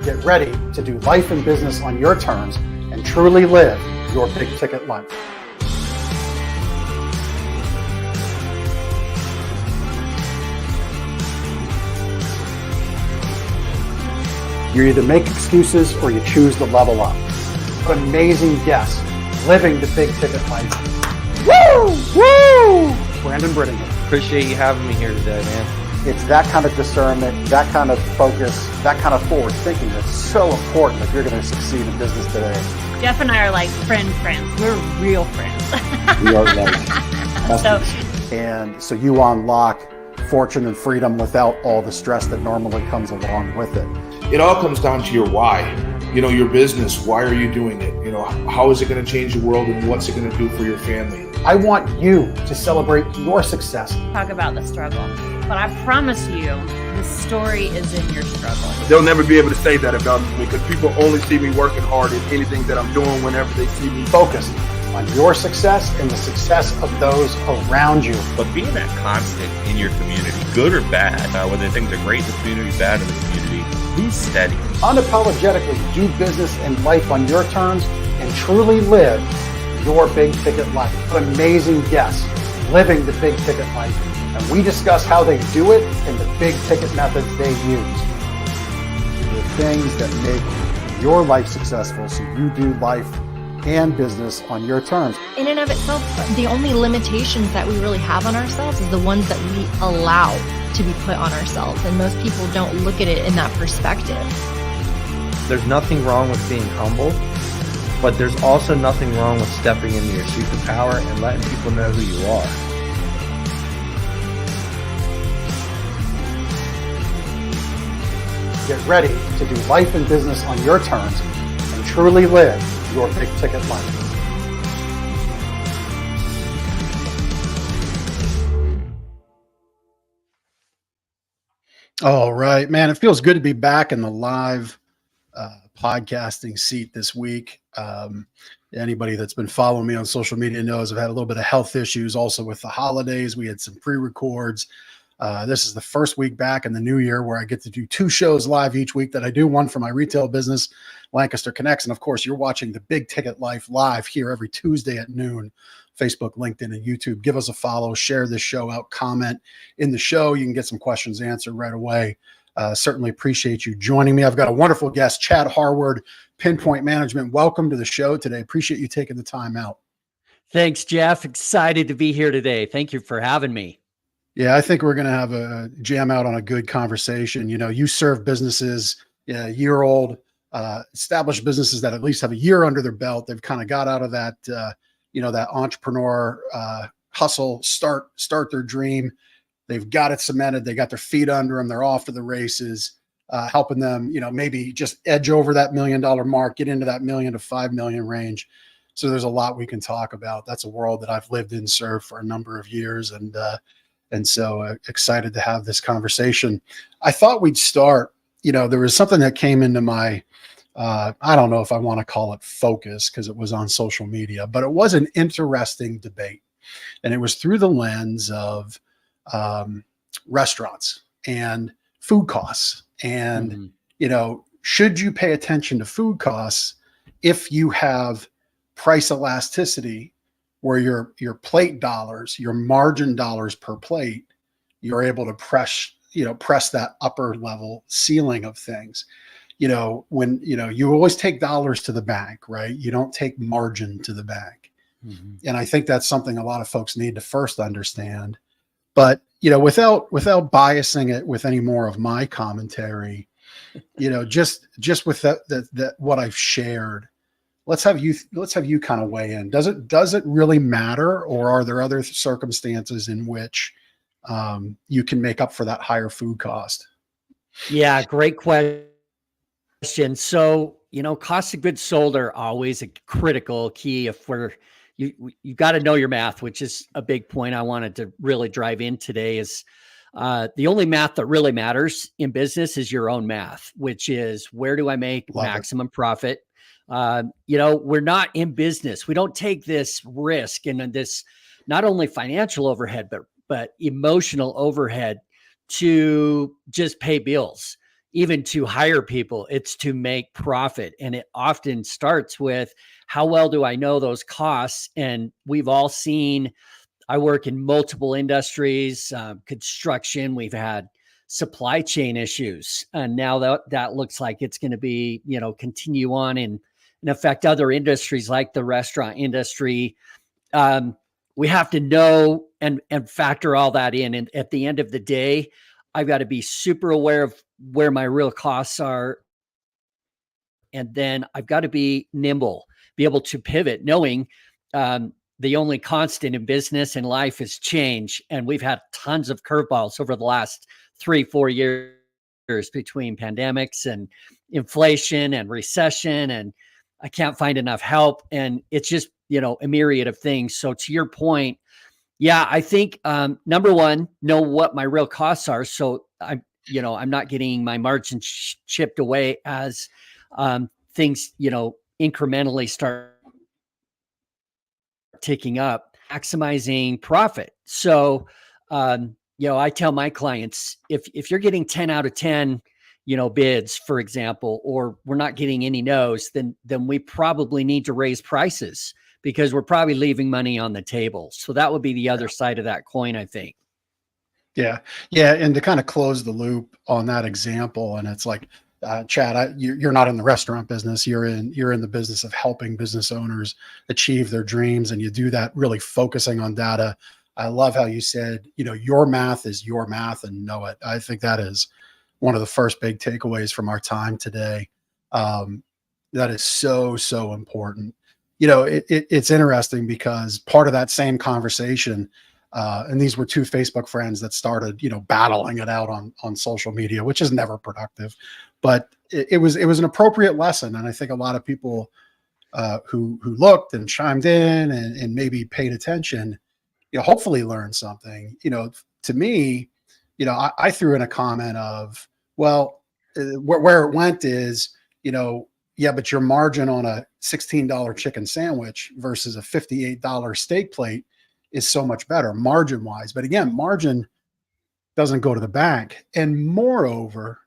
Get ready to do life and business on your terms and truly live your big ticket life. You either make excuses or you choose to level up. What amazing guests living the big ticket life. Woo! Woo! Brandon Brittingham. Appreciate you having me here today, man. It's that kind of discernment, that kind of focus, that kind of forward thinking that's so important if you're going to succeed in business today. Jeff and I are like friends. We're real friends. We are like And so you unlock fortune and freedom without all the stress that normally comes along with it. It all comes down to your why. Your business, why are you doing it? How is it going to change the world and what's it going to do for your family? I want you to celebrate your success. Talk about the struggle. But I promise you, the story is in your struggle. They'll never be able to say that about me because people only see me working hard in anything that I'm doing whenever they see me. Focused on your success and the success of those around you. But being that constant in your community, good or bad, whether things are great in the community, bad in the community, be steady. Unapologetically do business and life on your terms and truly live your big ticket life. What amazing guests living the big ticket life. And we discuss how they do it and the big ticket methods they use. The things that make your life successful so you do life and business on your terms. In and of itself, the only limitations that we really have on ourselves is the ones that we allow to be put on ourselves. And most people don't look at it in that perspective. There's nothing wrong with being humble, but there's also nothing wrong with stepping into your superpower and letting people know who you are. Get ready to do life and business on your terms and truly live your big ticket life. All right, man, it feels good to be back in the live podcasting seat this week. Anybody that's been following me on social media knows I've had a little bit of health issues also with the holidays. We had some pre-records. This is the first week back in the new year where I get to do 2 shows live each week that I do, one for my retail business, Lancaster Connects. And of course, you're watching the Big Ticket Life live here every Tuesday at noon, Facebook, LinkedIn, and YouTube. Give us a follow, share this show out, comment in the show. You can get some questions answered right away. Certainly appreciate you joining me. I've got a wonderful guest, Chad Harward, Pinpoint Management. Welcome to the show today. Appreciate you taking the time out. Thanks, Jeff. Excited to be here today. Thank you for having me. Yeah, I think we're going to have a jam out on a good conversation. You serve businesses, year-old, established businesses that at least have a year under their belt. They've kind of got out of that, that entrepreneur hustle, start their dream. They've got it cemented. They got their feet under them. They're off to the races, helping them, maybe just edge over that $1 million mark, get into that $1 million to $5 million range. So there's a lot we can talk about. That's a world that I've lived in, served for a number of years, and so excited to have this conversation. I thought we'd start, there was something that came into my, I don't know if I want to call it focus because it was on social media, but it was an interesting debate. And it was through the lens of restaurants and food costs. And, should you pay attention to food costs if you have price elasticity where your plate dollars, your margin dollars per plate, you're able to press that upper level ceiling of things. When, you always take dollars to the bank, right? You don't take margin to the bank. Mm-hmm. And I think that's something a lot of folks need to first understand. But, without biasing it with any more of my commentary, just with that what I've shared, let's have you kind of weigh in. Does it really matter, or are there other circumstances in which you can make up for that higher food cost? Yeah, great question. So, cost of goods sold are always a critical key if you got to know your math, which is a big point I wanted to really drive in today. Is the only math that really matters in business is your own math, which is where do I make maximum profit? We're not in business. We don't take this risk and this not only financial overhead, but emotional overhead to just pay bills. even to hire people, it's to make profit. And it often starts with, how well do I know those costs? And we've all seen, I work in multiple industries, construction, we've had supply chain issues. And now that looks like it's going to be, continue on and affect other industries like the restaurant industry. We have to know and factor all that in. And at the end of the day, I've got to be super aware of where my real costs are. And then I've got to be nimble, be able to pivot, knowing the only constant in business and life is change. And we've had tons of curveballs over the last 3-4 years between pandemics and inflation and recession. And I can't find enough help. And it's just, a myriad of things. So to your point, yeah, I think number one, know what my real costs are. So I'm not getting my margin chipped away as things, incrementally start ticking up, maximizing profit. So, I tell my clients, if you're getting 10 out of 10, bids, for example, or we're not getting any no's, then we probably need to raise prices, because we're probably leaving money on the table. So that would be the other side of that coin, I think. Yeah. Yeah. And to kind of close the loop on that example, and it's like, Chad, you're not in the restaurant business. You're in the business of helping business owners achieve their dreams. And you do that really focusing on data. I love how you said, your math is your math, and know it. I think that is one of the first big takeaways from our time today. That is so, so important. It's interesting because part of that same conversation, and these were two Facebook friends that started, battling it out on social media, which is never productive, but it was an appropriate lesson. And I think a lot of people who looked and chimed in and maybe paid attention, hopefully learned something. To me, I threw in a comment of, well, where it went is, yeah, but your margin on a $16 chicken sandwich versus a $58 steak plate is so much better margin wise. But again, margin doesn't go to the bank. And moreover,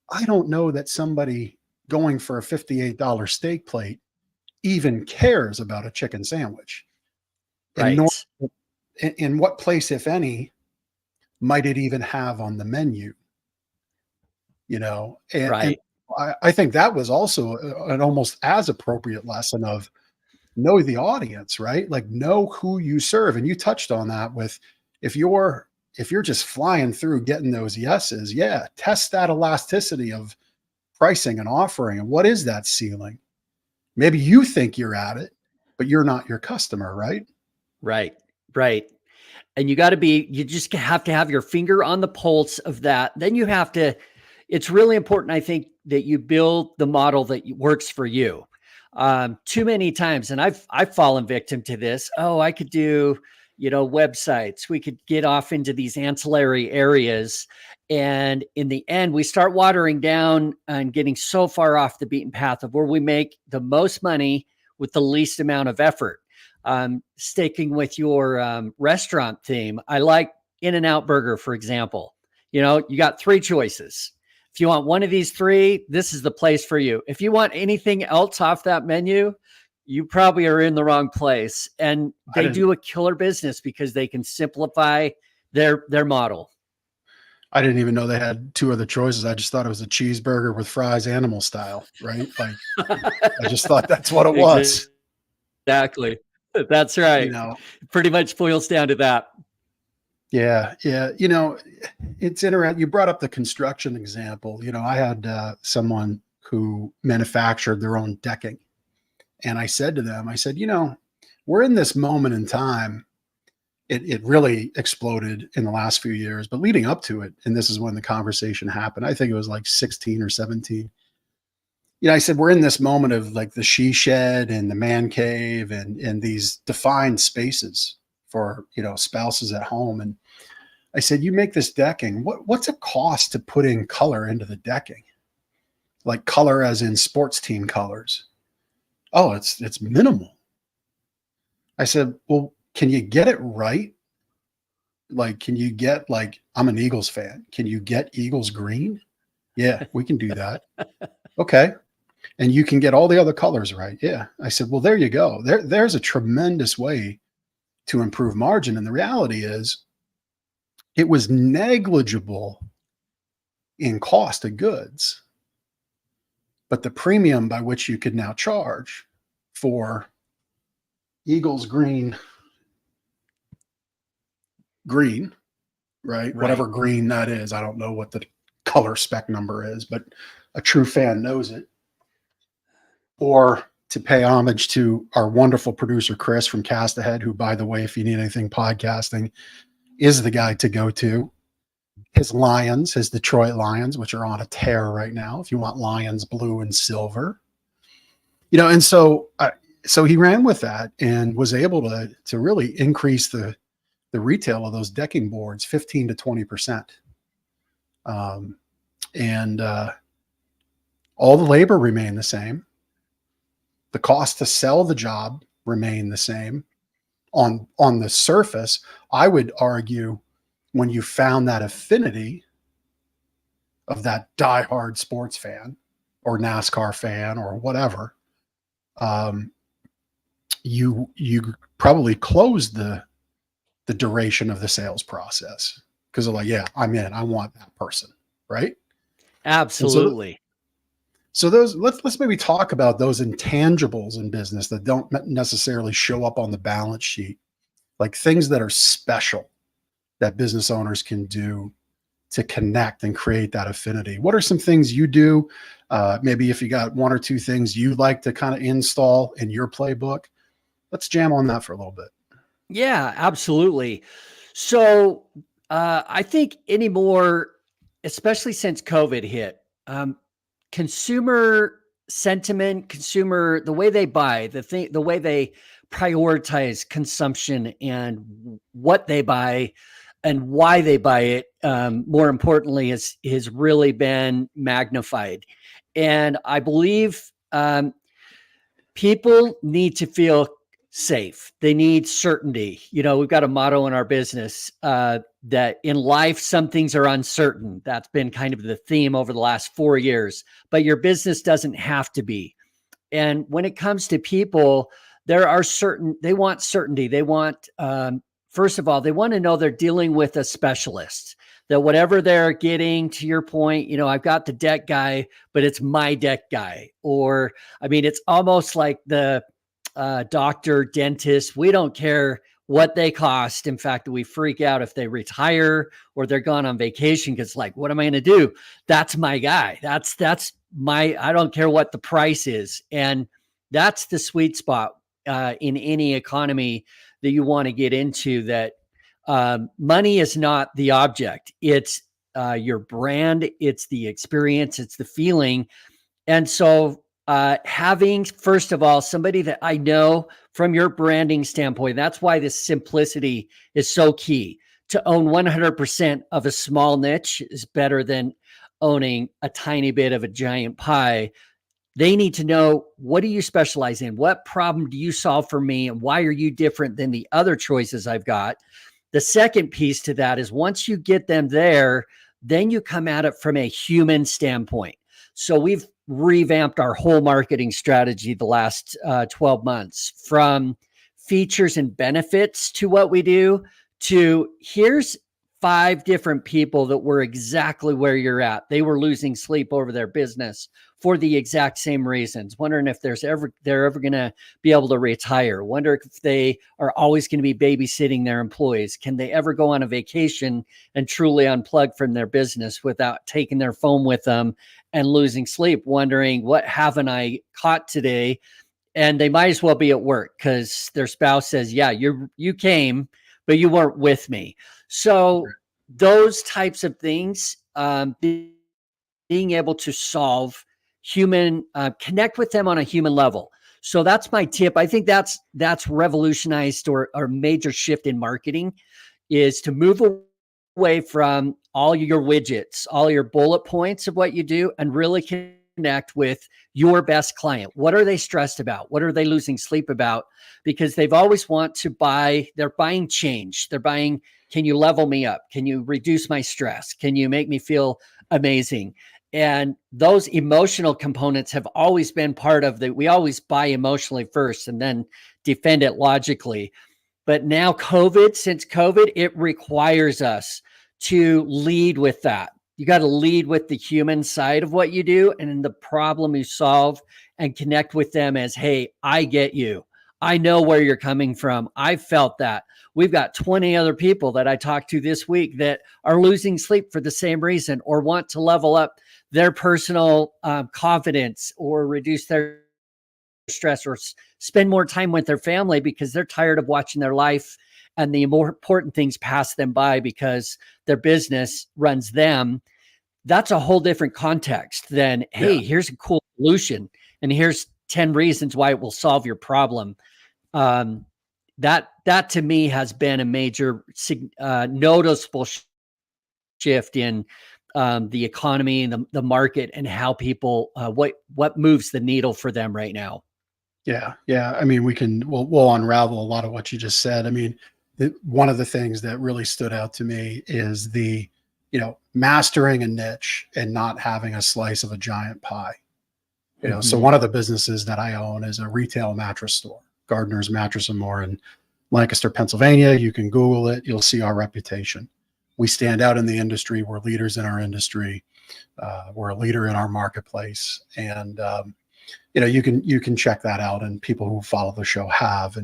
I don't know that somebody going for a $58 steak plate even cares about a chicken sandwich. Right. And in what place, if any, might it even have on the menu? And I think that was also an almost as appropriate lesson of know the audience, right? Like, know who you serve. And you touched on that with, if you're just flying through getting those yeses, yeah, test that elasticity of pricing and offering. And what is that ceiling? Maybe you think you're at it, but you're not your customer, right? Right. And you just have to have your finger on the pulse of that. Then it's really important, I think, that you build the model that works for you. Too many times, and I've fallen victim to this. Oh, I could do, websites. We could get off into these ancillary areas. And in the end, we start watering down and getting so far off the beaten path of where we make the most money with the least amount of effort. Sticking with your restaurant theme, I like In-N-Out Burger, for example. You got 3 choices. If you want one of these 3, this is the place for you. If you want anything else off that menu, you probably are in the wrong place. And they do a killer business because they can simplify their model. I didn't even know they had 2 other choices. I just thought it was a cheeseburger with fries, animal style, right? Like, I just thought that's what it was. Exactly. That's right. Pretty much boils down to that. Yeah. It's interesting. You brought up the construction example. I had someone who manufactured their own decking. And I said to them, we're in this moment in time. It really exploded in the last few years, but leading up to it, and this is when the conversation happened, I think it was like 16 or 17. I said, we're in this moment of like the she shed and the man cave and these defined spaces for, spouses at home. And I said, you make this decking, what's it cost to put in color into the decking? Like color as in sports team colors. Oh, it's minimal. I said, well, can you get it right? Like, can you get, like, I'm an Eagles fan. Can you get Eagles green? Yeah, we can do that. Okay. And you can get all the other colors right. Yeah. I said, well, there you go. There's a tremendous way to improve margin. And the reality is it was negligible in cost of goods, but the premium by which you could now charge for Eagles green, right? Whatever green that is. I don't know what the color spec number is, but a true fan knows it. Or to pay homage to our wonderful producer, Chris from Cast Ahead, who, by the way, if you need anything podcasting, is the guy to go to. His Lions, his Detroit Lions, which are on a tear right now. If you want Lions blue and silver, and so he ran with that and was able to really increase the retail of those decking boards 15 to 20%. And all the labor remained the same. The cost to sell the job remained the same. On the surface, I would argue, when you found that affinity of that diehard sports fan or NASCAR fan or whatever, you probably closed the duration of the sales process, because they're like, yeah, I'm in. I want that person, right? Absolutely. So those, let's maybe talk about those intangibles in business that don't necessarily show up on the balance sheet, like things that are special that business owners can do to connect and create that affinity. What are some things you do? Maybe if you got one or two things you'd like to kind of install in your playbook, let's jam on that for a little bit. Yeah, absolutely. So I think anymore, especially since COVID hit, consumer sentiment, the way they buy, the way they prioritize consumption and what they buy and why they buy it, more importantly, has really been magnified. And I believe people need to feel safe. They need certainty. We've got a motto in our business that in life, some things are uncertain. That's been kind of the theme over the last 4 years, but your business doesn't have to be. And when it comes to people, they want certainty. They want, first of all, they want to know they're dealing with a specialist, that whatever they're getting, to your point, I've got the deck guy, but it's my deck guy. Or, it's almost like the doctor, dentist. We don't care what they cost. In fact, we freak out if they retire or they're gone on vacation, because what am I going to do? That's my guy. That's I don't care what the price is. And that's the sweet spot in any economy that you want to get into, that money is not the object. It's your brand. It's the experience. It's the feeling. And so having, first of all, somebody that I know from your branding standpoint, that's why this simplicity is so key. To own 100% of a small niche is better than owning a tiny bit of a giant pie. They need to know, what do you specialize in? What problem do you solve for me? And why are you different than the other choices I've got? The second piece to that is, once you get them there, then you come at it from a human standpoint. So we've revamped our whole marketing strategy the last 12 months, from features and benefits to what we do, to here's 5 different people that were exactly where you're at. They were losing sleep over their business for the exact same reasons, wondering if they're ever going to be able to retire, wonder if they are always going to be babysitting their employees. Can they ever go on a vacation and truly unplug from their business without taking their phone with them and losing sleep, wondering, what haven't I caught today? And they might as well be at work because their spouse says, yeah, you came, but you weren't with me. So those types of things, being able to solve connect with them on a human level. So that's my tip. I think that's revolutionized or a major shift in marketing, is to move away from all your widgets, all your bullet points of what you do, and really connect with your best client. What are they stressed about? What are they losing sleep about? Because they've always want to buy, they're buying change. They're buying, can you level me up? Can you reduce my stress? Can you make me feel amazing? And those emotional components have always been part of we always buy emotionally first and then defend it logically. But now since COVID, it requires us to lead with that. You got to lead with the human side of what you do and the problem you solve, and connect with them as, hey, I get you. I know where you're coming from. I felt that. We've got 20 other people that I talked to this week that are losing sleep for the same reason, or want to level up their personal confidence, or reduce their stress, or spend more time with their family because they're tired of watching their life and the more important things pass them by because their business runs them. That's a whole different context than, hey, here's a cool solution and here's 10 reasons why it will solve your problem. That to me has been a major noticeable shift in the economy and the market, and how people what moves the needle for them right now. Yeah. I mean, we'll unravel a lot of what you just said. I mean, one of the things that really stood out to me is mastering a niche and not having a slice of a giant pie. So one of the businesses that I own is a retail mattress store, Gardner's Mattress and More in Lancaster, Pennsylvania. You can Google it. You'll see our reputation. We stand out in the industry. We're leaders in our industry. We're a leader in our marketplace. And, you can check that out, and people who follow the show have,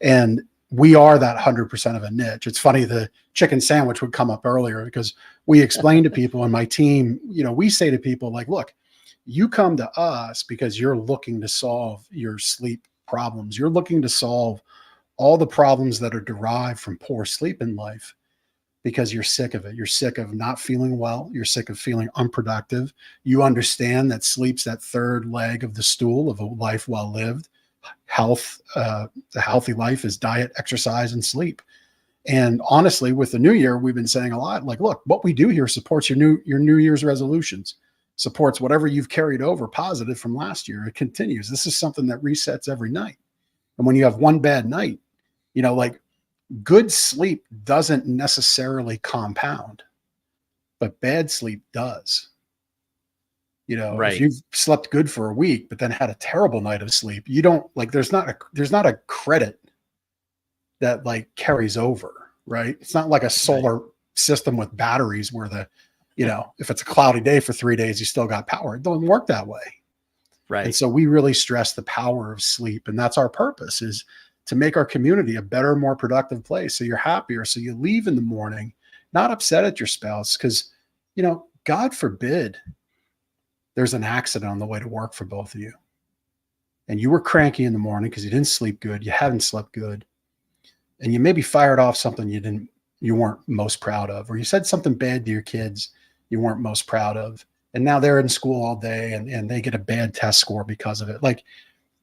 and we are that 100% of a niche. It's funny, the chicken sandwich would come up earlier because we explain to people, and my team, we say to people like, look, you come to us because you're looking to solve your sleep problems. You're looking to solve all the problems that are derived from poor sleep in life because you're sick of it. You're sick of not feeling well. You're sick of feeling unproductive. You understand that sleep's that third leg of the stool of a life well lived. Health, the healthy life is diet, exercise, and sleep. And honestly, with the new year, we've been saying a lot like, look, what we do here supports your New Year's resolutions, supports whatever you've carried over positive from last year. It continues. This is something that resets every night. And when you have one bad night, good sleep doesn't necessarily compound, but bad sleep does. Right. If you've slept good for a week, but then had a terrible night of sleep, you don't there's not a credit that carries over, right? It's not like a solar system with batteries where if it's a cloudy day for 3 days, you still got power. It doesn't work that way. Right. And so we really stress the power of sleep. And that's our purpose, is to make our community a better, more productive place. So you're happier. So you leave in the morning, not upset at your spouse, because, God forbid there's an accident on the way to work for both of you. And you were cranky in the morning because you didn't sleep good. You haven't slept good. And you maybe fired off something you weren't most proud of, or you said something bad to your kids you weren't most proud of. And now they're in school all day and they get a bad test score because of it.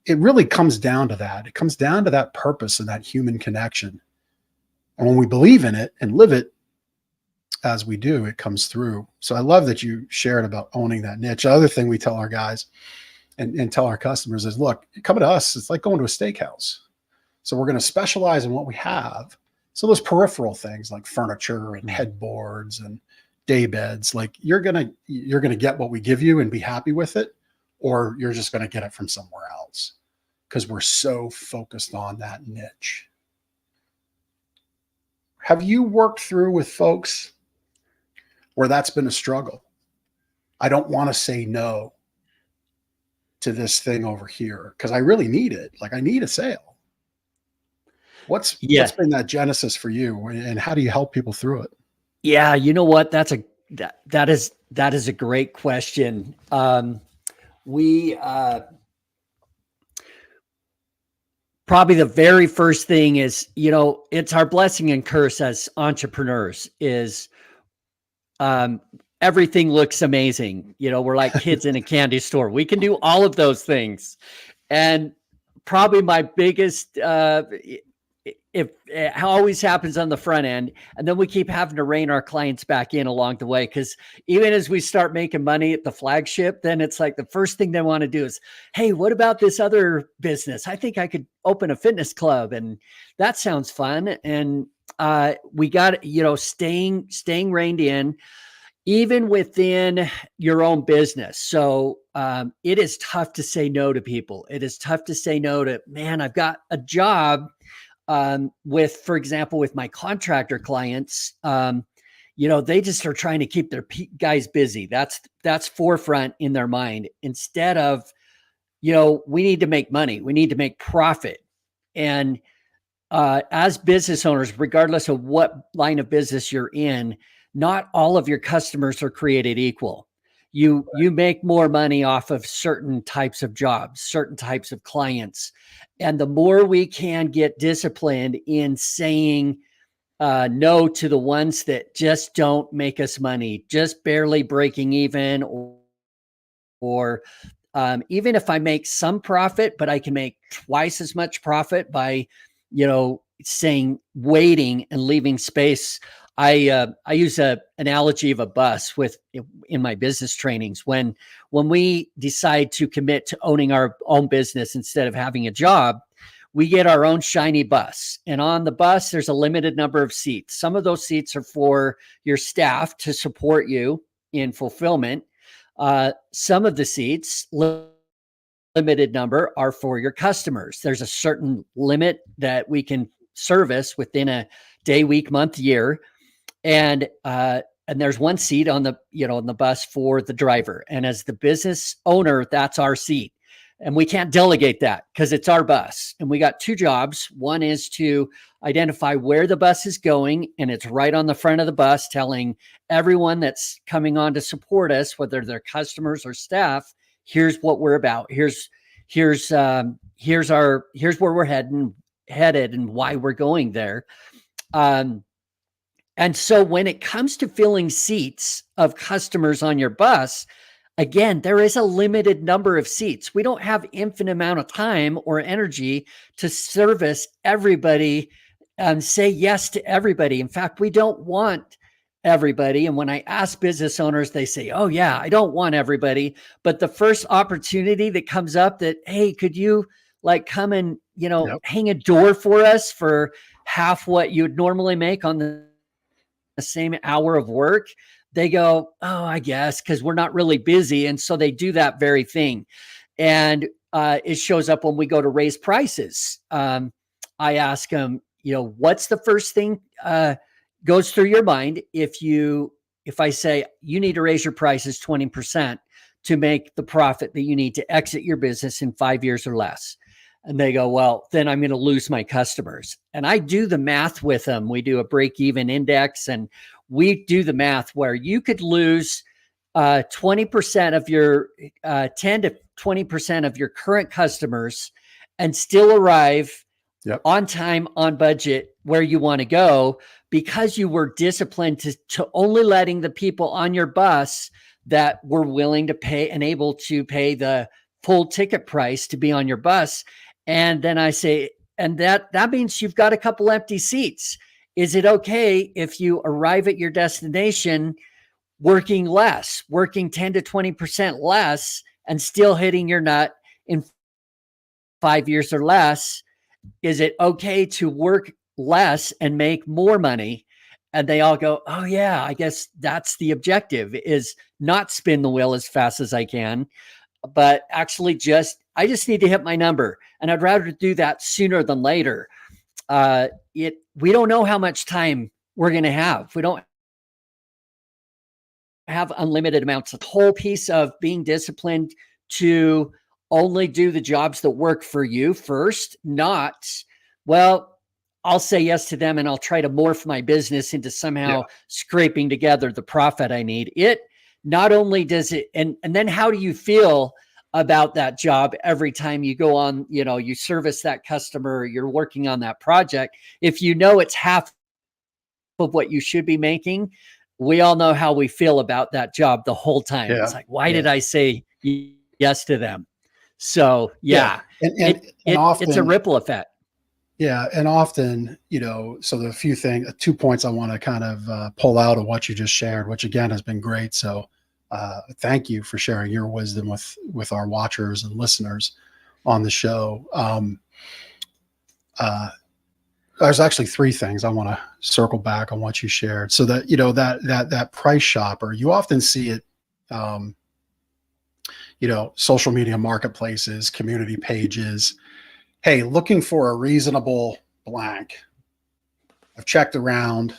It really comes down to that. It comes down to that purpose and that human connection. And when we believe in it and live it as we do, it comes through. So I love that you shared about owning that niche. The other thing we tell our guys and tell our customers is, look, come to us. It's like going to a steakhouse. So we're going to specialize in what we have. So those peripheral things like furniture and headboards and day beds, you're going to get what we give you and be happy with it, or you're just going to get it from somewhere else, because we're so focused on that niche. Have you worked through with folks where that's been a struggle? I don't want to say no to this thing over here because I really need it. I need a sale. What's been that genesis for you, and how do you help people through it? Yeah, you know what? That is a great question. We probably the very first thing is, it's our blessing and curse as entrepreneurs is everything looks amazing. We're like kids in a candy store. We can do all of those things. And probably my biggest, it always happens on the front end, and then we keep having to rein our clients back in along the way. Because even as we start making money at the flagship, then it's like the first thing they want to do is, hey, what about this other business? I think I could open a fitness club, and that sounds fun. And we got, staying reined in. even within your own business. So it is tough to say no to people. It is tough to say no to, man, I've got a job with, for example, with my contractor clients, they just are trying to keep their guys busy. That's forefront in their mind, instead of, we need to make money. We need to make profit. And as business owners, regardless of what line of business you're in, not all of your customers are created equal. You make more money off of certain types of jobs, certain types of clients. And the more we can get disciplined in saying no to the ones that just don't make us money, just barely breaking even, or even if I make some profit, but I can make twice as much profit by, saying waiting and leaving space. I use a analogy of a bus in my business trainings. When we decide to commit to owning our own business instead of having a job, we get our own shiny bus. And on the bus, there's a limited number of seats. Some of those seats are for your staff to support you in fulfillment. Some of the seats, limited number, are for your customers. There's a certain limit that we can service within a day, week, month, year. And there's one seat on the, on the bus for the driver. And as the business owner, that's our seat. And we can't delegate that because it's our bus. And we got two jobs. One is to identify where the bus is going. And it's right on the front of the bus, telling everyone that's coming on to support us, whether they're customers or staff, here's what we're about. Here's where we're headed and why we're going there. And so when it comes to filling seats of customers on your bus, again, there is a limited number of seats. We don't have infinite amount of time or energy to service everybody and say yes to everybody. In fact, we don't want everybody. And when I ask business owners, they say, oh yeah, I don't want everybody. But the first opportunity that comes up that, hey, could you come and, hang a door for us for half what you'd normally make on the same hour of work, they go, oh, I guess, because we're not really busy. And so they do that very thing. And it shows up when we go to raise prices. I ask them, what's the first thing goes through your mind if I say you need to raise your prices 20% to make the profit that you need to exit your business in 5 years or less? And they go, well, then I'm going to lose my customers. And I do the math with them. We do a break-even index, and we do the math where you could lose 20% of your 10 to 20% of your current customers and still arrive on time, on budget, where you want to go, because you were disciplined to only letting the people on your bus that were willing to pay and able to pay the full ticket price to be on your bus. And then I say, and that means you've got a couple empty seats. Is it okay if you arrive at your destination working 10 to 20% less and still hitting your nut in 5 years or less? Is it okay to work less and make more money? And they all go, oh yeah, I guess that's the objective, is not spin the wheel as fast as I can, but actually I just need to hit my number. And I'd rather do that sooner than later. We don't know how much time we're going to have. We don't have unlimited amounts. The whole piece of being disciplined to only do the jobs that work for you first, not, well, I'll say yes to them and I'll try to morph my business into somehow scraping together the profit I need. It not only does it, and then how do you feel about that job every time you go on, you service that customer, you're working on that project? If it's half of what you should be making, we all know how we feel about that job the whole time. It's like, why did I say yes to them? So and often, it's a ripple effect. Yeah. And often, so the 2 points I want to kind of pull out of what you just shared, which again has been great. So thank you for sharing your wisdom with our watchers and listeners on the show. there's actually three things I want to circle back on what you shared. So that, that price shopper, you often see it, social media marketplaces, community pages. Hey, looking for a reasonable blank. I've checked around,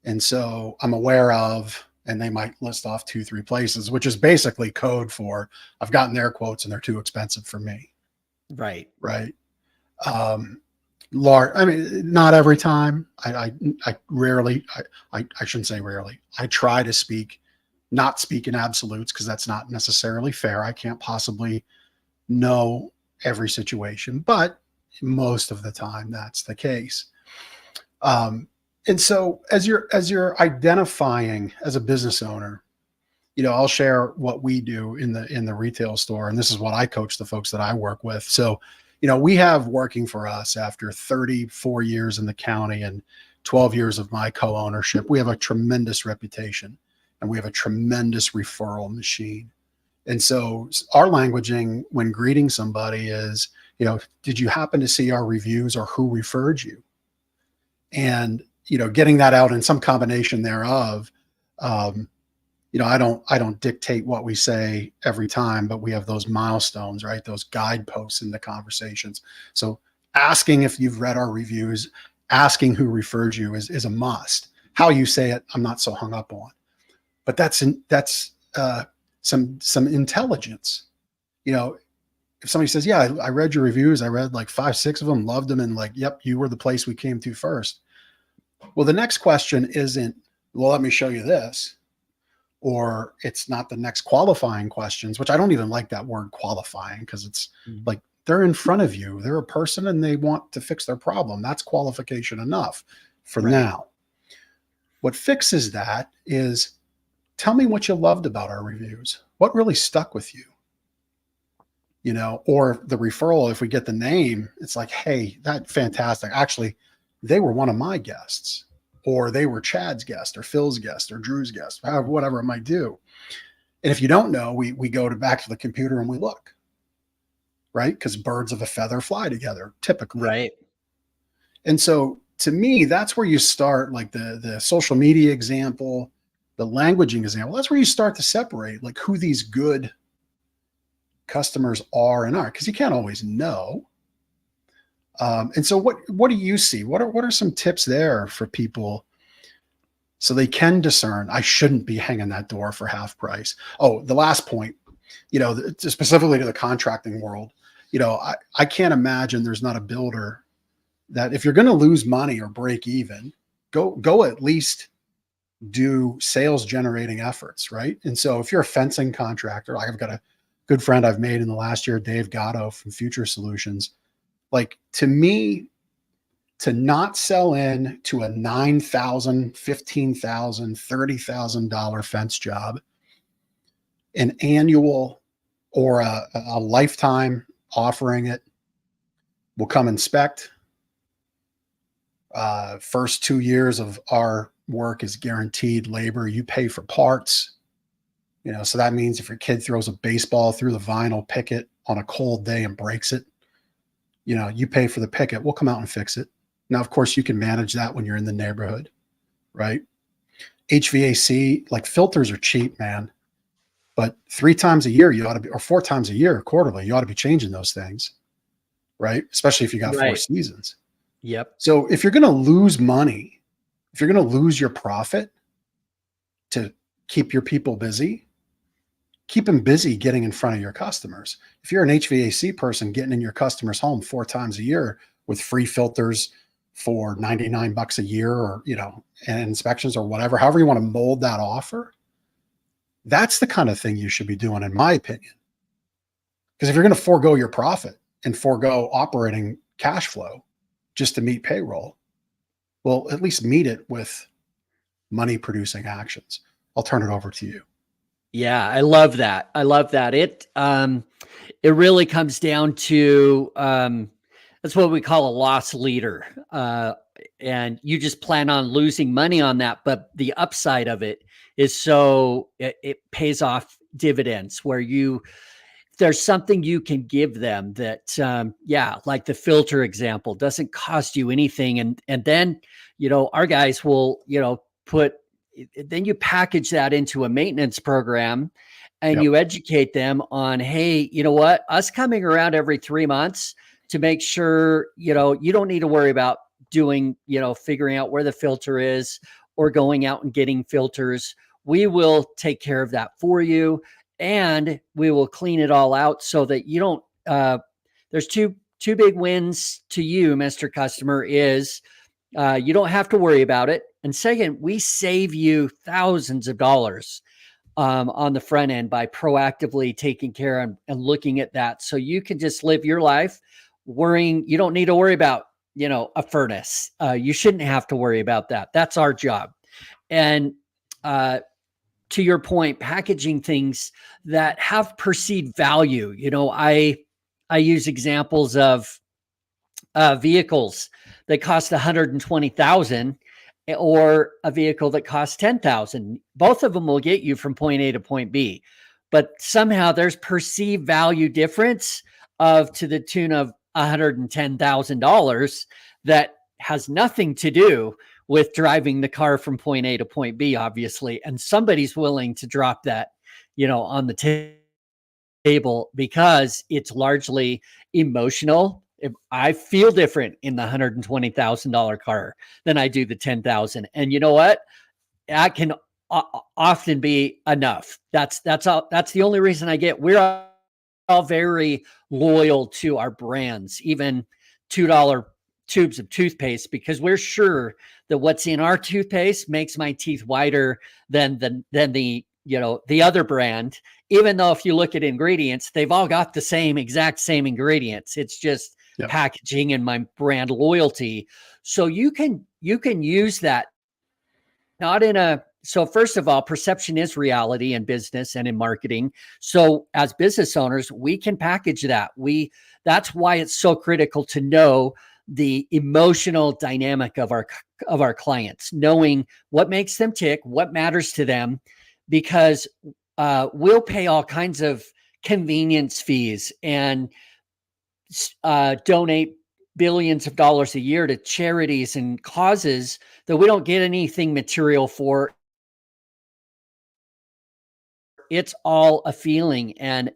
and so I'm aware of, and they might list off 2-3 places, which is basically code for I've gotten their quotes and they're too expensive for me. Right. Right. Not every time. I rarely, I shouldn't say rarely. I try to not speak in absolutes, because that's not necessarily fair. I can't possibly know every situation, but most of the time that's the case. And so as you're identifying as a business owner, I'll share what we do in the retail store. And this is what I coach the folks that I work with. So, we have working for us, after 34 years in the county and 12 years of my co-ownership, we have a tremendous reputation and we have a tremendous referral machine. And so our languaging when greeting somebody is, did you happen to see our reviews, or who referred you? And, getting that out in some combination thereof. I don't dictate what we say every time, but we have those milestones, right? Those guideposts in the conversations. So asking if you've read our reviews, asking who referred you is a must. How you say it, I'm not so hung up on, but that's some intelligence. If somebody says, yeah, I read your reviews, I read like 5-6 of them, loved them. And like, yep, you were the place we came to first. Well, the next question isn't, well, let me show you this. Or it's not the next qualifying questions, which I don't even like that word qualifying, because it's like they're in front of you. They're a person and they want to fix their problem. That's qualification enough for now. What fixes that is, tell me what you loved about our reviews. What really stuck with you? Or the referral, if we get the name, it's like, hey, that fantastic. Actually, they were one of my guests. Or they were Chad's guest, or Phil's guest, or Drew's guest, whatever it might do. And if you don't know, we go back to the computer and we look, right? Because birds of a feather fly together, typically. Right. And so to me, that's where you start, like the social media example, the languaging example. That's where you start to separate like who these good customers are and aren't, because you can't always know. And so what do you see? What are some tips there for people so they can discern, I shouldn't be hanging that door for half price? Oh, the last point, specifically to the contracting world, I can't imagine there's not a builder that, if you're going to lose money or break even, go at least do sales generating efforts, right? And so if you're a fencing contractor, I've got a good friend I've made in the last year, Dave Gatto from Future Solutions. Like, to me, to not sell in to a $9,000, $15,000, $30,000 fence job, an annual or a lifetime offering it, we'll come inspect. First 2 years of our work is guaranteed labor. You pay for parts. So that means if your kid throws a baseball through the vinyl picket on a cold day and breaks it, you pay for the picket. We'll come out and fix it. Now, of course, you can manage that when you're in the neighborhood, right? HVAC, like filters are cheap, man. But 3 times a year, you ought to be, or 4 times a year, quarterly, you ought to be changing those things, right? Especially if you got 4 seasons. Yep. So if you're going to lose money, if you're going to lose your profit to keep your people busy, keep them busy getting in front of your customers. If you're an HVAC person getting in your customer's home 4 times a year with free filters for $99 a year, or, and inspections or whatever, however you want to mold that offer, that's the kind of thing you should be doing, in my opinion. Because if you're going to forego your profit and forego operating cash flow just to meet payroll, well, at least meet it with money producing actions. I'll turn it over to you. Yeah, I love that. It really comes down to, that's what we call a loss leader. And you just plan on losing money on that. But the upside of it is, it pays off dividends, where there's something you can give them that, like the filter example, doesn't cost you anything. And then, our guys will, then you package that into a maintenance program and you educate them on, hey, you know what, us coming around every 3 months to make sure, you don't need to worry about doing, figuring out where the filter is or going out and getting filters. We will take care of that for you. And we will clean it all out so that you don't, there's two big wins to you, Mr. Customer, is you don't have to worry about it. And second, we save you thousands of dollars on the front end by proactively taking care and looking at that. So you can just live your life worrying. You don't need to worry about, a furnace. You shouldn't have to worry about that. That's our job. And to your point, packaging things that have perceived value. I use examples of vehicles that cost $120,000 or a vehicle that costs $10,000. Both of them will get you from point A to point B, but somehow there's perceived value difference to the tune of $110,000 that has nothing to do with driving the car from point A to point B, obviously. And somebody's willing to drop that, on the table because it's largely emotional. If I feel different in the $120,000 car than I do the $10,000. And you know what? That can often be enough. That's the only reason we're all very loyal to our brands, even $2 tubes of toothpaste, because we're sure that what's in our toothpaste makes my teeth whiter than the other brand. Even though if you look at ingredients, they've all got the exact same ingredients. It's just packaging and my brand loyalty. So you can use that so first of all, perception is reality in business and in marketing. So as business owners, we can package that. That's why it's so critical to know the emotional dynamic of our clients, knowing what makes them tick, what matters to them, because we'll pay all kinds of convenience fees and donate billions of dollars a year to charities and causes that we don't get anything material for. It's all a feeling and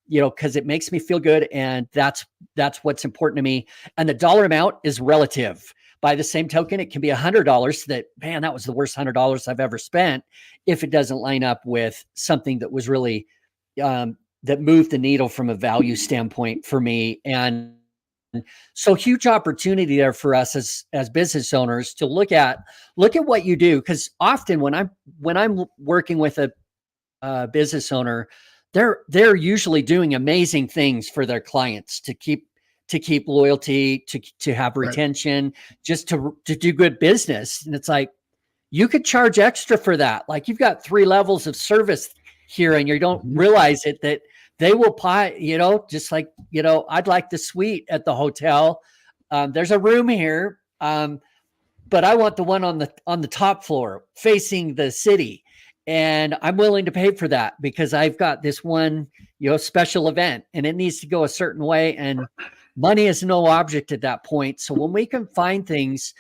because it makes me feel good, and that's what's important to me. And the dollar amount is relative. By the same token, it can be $100 that was the worst $100 I've ever spent if it doesn't line up with something that was really that moved the needle from a value standpoint for me. And so huge opportunity there for us as business owners to look at what you do, because often when I'm working with a business owner, they're usually doing amazing things for their clients to keep loyalty, to have retention, just to do good business. And it's like, you could charge extra for that. Like you've got 3 levels of service here and you don't realize it, that they will just like, I'd like the suite at the hotel. There's a room here. But I want the one on the top floor facing the city. And I'm willing to pay for that because I've got this one, special event and it needs to go a certain way. And money is no object at that point. So when we can find things,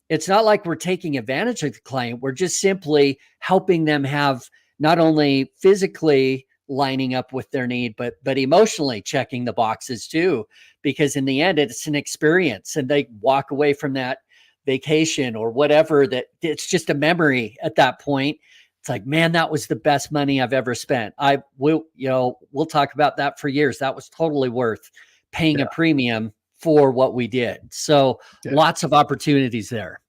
it's not like we're taking advantage of the client. We're just simply helping them have not only physically lining up with their need, but emotionally checking the boxes too, because in the end, it's an experience and they walk away from that vacation or whatever, that it's just a memory at that point. It's like, man, that was the best money I've ever spent. We'll talk about that for years. That was totally worth paying a premium for what we did. So lots of opportunities there.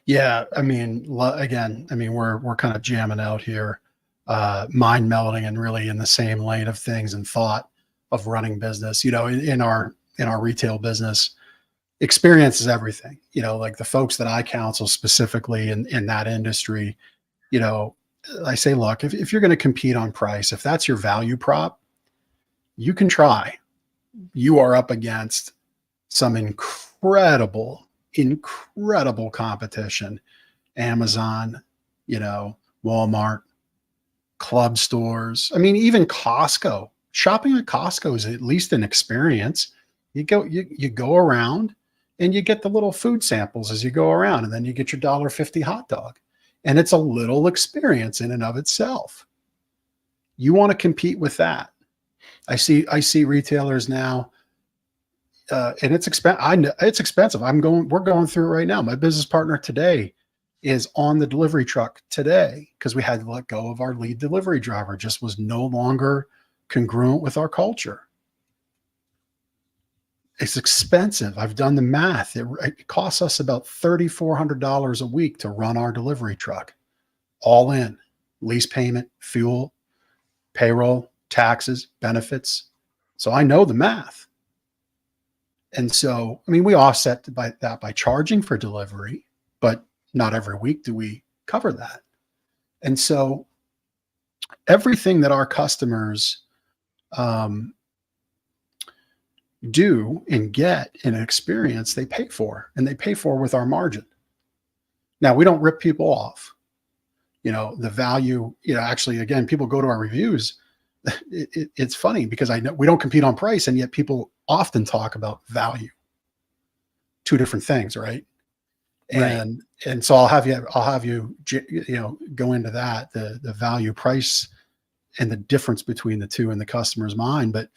Yeah. I mean, again, we're kind of jamming out here, mind melding and really in the same lane of things and thought of running business, in our retail business. Experience is everything, like the folks that I counsel specifically in that industry, I say, look, if you're going to compete on price, if that's your value prop, you can try. You are up against some incredible competition. Amazon, Walmart, club stores. I mean, even Costco shopping at Costco is at least an experience. You go around and you get the little food samples as you go around, and then you get your $1.50 hot dog. And it's a little experience in and of itself. You want to compete with that. I see retailers now, and it's expensive. I know it's expensive. We're going through it right now. My business partner today is on the delivery truck today because we had to let go of our lead delivery driver. Just was no longer congruent with our culture. It's expensive. I've done the math. It costs us about $3,400 a week to run our delivery truck, all in: lease payment, fuel, payroll, taxes, benefits. So I know the math. And so, I mean, we offset that by charging for delivery, but not every week do we cover that. And so everything that our customers do and get in an experience, they pay for, and they pay for with our margin. Now, we don't rip people off. The value, actually, again, people go to our reviews. It's funny because I know we don't compete on price, and yet people often talk about value. Two different things, right? And so I'll have you go into that, the value price and the difference between the two in the customer's mind. But